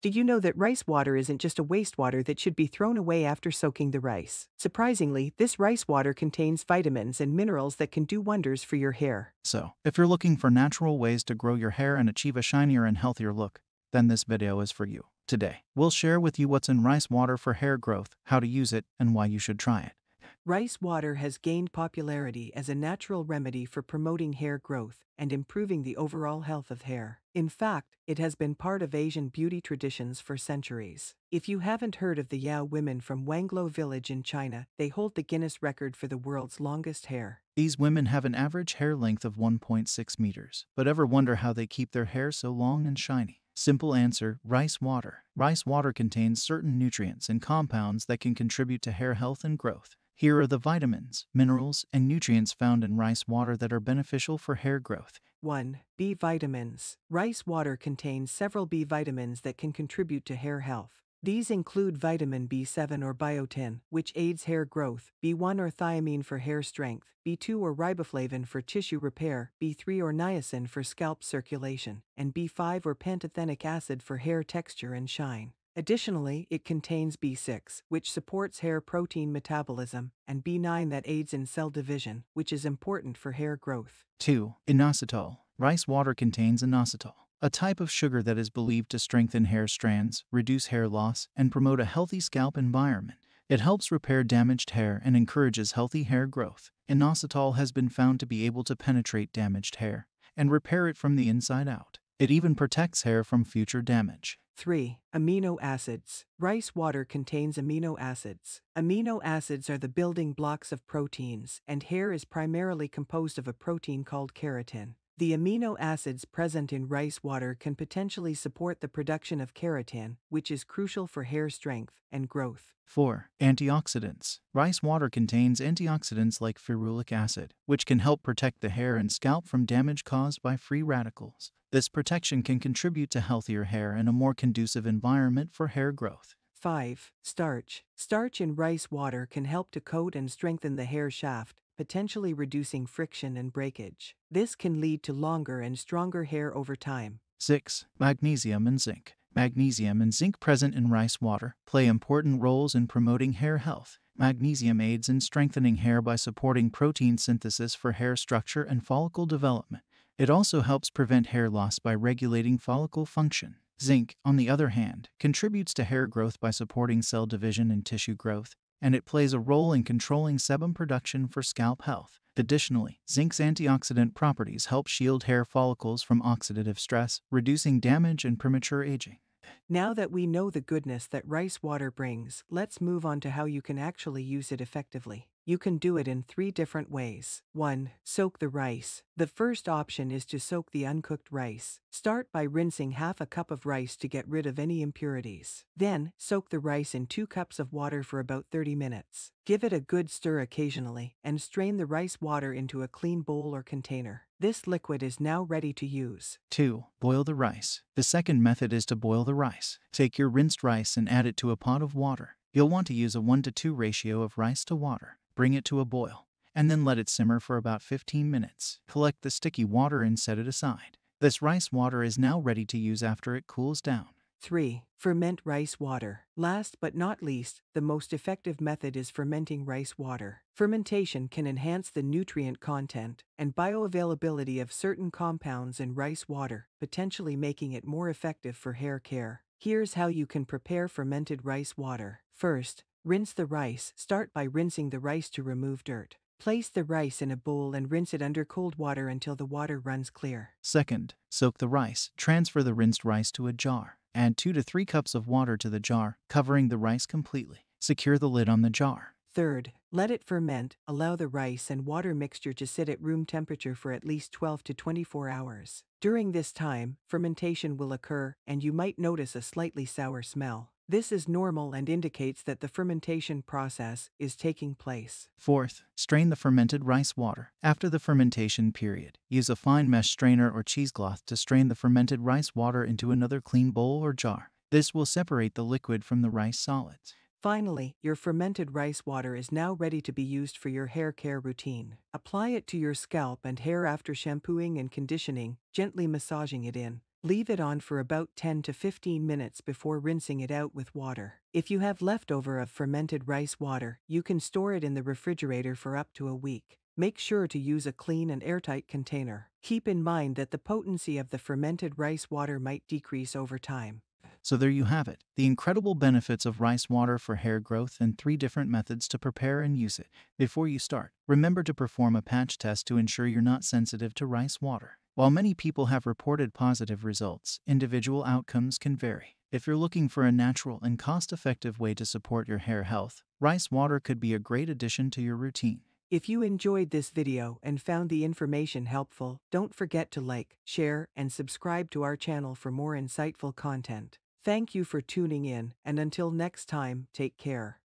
Did you know that rice water isn't just a wastewater that should be thrown away after soaking the rice? Surprisingly, this rice water contains vitamins and minerals that can do wonders for your hair. So, if you're looking for natural ways to grow your hair and achieve a shinier and healthier look, then this video is for you. Today, we'll share with you what's in rice water for hair growth, how to use it, and why you should try it. Rice water has gained popularity as a natural remedy for promoting hair growth and improving the overall health of hair. In fact, it has been part of Asian beauty traditions for centuries. If you haven't heard of the Yao women from Wanglo village in China, they hold the Guinness record for the world's longest hair. These women have an average hair length of 1.6 meters. But ever wonder how they keep their hair so long and shiny? Simple answer: rice water. Rice water contains certain nutrients and compounds that can contribute to hair health and growth. Here are the vitamins, minerals, and nutrients found in rice water that are beneficial for hair growth. 1. B vitamins. Rice water contains several B vitamins that can contribute to hair health. These include vitamin B7 or biotin, which aids hair growth, B1 or thiamine for hair strength, B2 or riboflavin for tissue repair, B3 or niacin for scalp circulation, and B5 or pantothenic acid for hair texture and shine. Additionally, it contains B6, which supports hair protein metabolism, and B9 that aids in cell division, which is important for hair growth. 2. Inositol. Rice water contains inositol, a type of sugar that is believed to strengthen hair strands, reduce hair loss, and promote a healthy scalp environment. It helps repair damaged hair and encourages healthy hair growth. Inositol has been found to be able to penetrate damaged hair and repair it from the inside out. It even protects hair from future damage. 3. Amino acids. Rice water contains amino acids. Amino acids are the building blocks of proteins, and hair is primarily composed of a protein called keratin. The amino acids present in rice water can potentially support the production of keratin, which is crucial for hair strength and growth. 4. Antioxidants. Rice water contains antioxidants like ferulic acid, which can help protect the hair and scalp from damage caused by free radicals. This protection can contribute to healthier hair and a more conducive environment for hair growth. 5. Starch. Starch in rice water can help to coat and strengthen the hair shaft, potentially reducing friction and breakage. This can lead to longer and stronger hair over time. 6. Magnesium and zinc. Magnesium and zinc present in rice water play important roles in promoting hair health. Magnesium aids in strengthening hair by supporting protein synthesis for hair structure and follicle development. It also helps prevent hair loss by regulating follicle function. Zinc, on the other hand, contributes to hair growth by supporting cell division and tissue growth, and it plays a role in controlling sebum production for scalp health. Additionally, zinc's antioxidant properties help shield hair follicles from oxidative stress, reducing damage and premature aging. Now that we know the goodness that rice water brings, let's move on to how you can actually use it effectively. You can do it in 3 different ways. 1. Soak the rice. The first option is to soak the uncooked rice. Start by rinsing half a cup of rice to get rid of any impurities. Then, soak the rice in 2 cups of water for about 30 minutes. Give it a good stir occasionally, and strain the rice water into a clean bowl or container. This liquid is now ready to use. 2. Boil the rice. The second method is to boil the rice. Take your rinsed rice and add it to a pot of water. You'll want to use a 1:2 ratio of rice to water. Bring it to a boil, and then let it simmer for about 15 minutes. Collect the sticky water and set it aside. This rice water is now ready to use after it cools down. 3. Ferment rice water. Last but not least, the most effective method is fermenting rice water. Fermentation can enhance the nutrient content and bioavailability of certain compounds in rice water, potentially making it more effective for hair care. Here's how you can prepare fermented rice water. First, rinse the rice. Start by rinsing the rice to remove dirt. Place the rice in a bowl and rinse it under cold water until the water runs clear. Second, soak the rice. Transfer the rinsed rice to a jar. Add 2 to 3 cups of water to the jar, covering the rice completely. Secure the lid on the jar. Third, let it ferment. Allow the rice and water mixture to sit at room temperature for at least 12 to 24 hours. During this time, fermentation will occur, and you might notice a slightly sour smell. This is normal and indicates that the fermentation process is taking place. Fourth, strain the fermented rice water. After the fermentation period, use a fine mesh strainer or cheesecloth to strain the fermented rice water into another clean bowl or jar. This will separate the liquid from the rice solids. Finally, your fermented rice water is now ready to be used for your hair care routine. Apply it to your scalp and hair after shampooing and conditioning, gently massaging it in. Leave it on for about 10 to 15 minutes before rinsing it out with water. If you have leftover of fermented rice water, you can store it in the refrigerator for up to a week. Make sure to use a clean and airtight container. Keep in mind that the potency of the fermented rice water might decrease over time. So there you have it, the incredible benefits of rice water for hair growth and 3 different methods to prepare and use it. Before you start, remember to perform a patch test to ensure you're not sensitive to rice water. While many people have reported positive results, individual outcomes can vary. If you're looking for a natural and cost-effective way to support your hair health, rice water could be a great addition to your routine. If you enjoyed this video and found the information helpful, don't forget to like, share, and subscribe to our channel for more insightful content. Thank you for tuning in, and until next time, take care.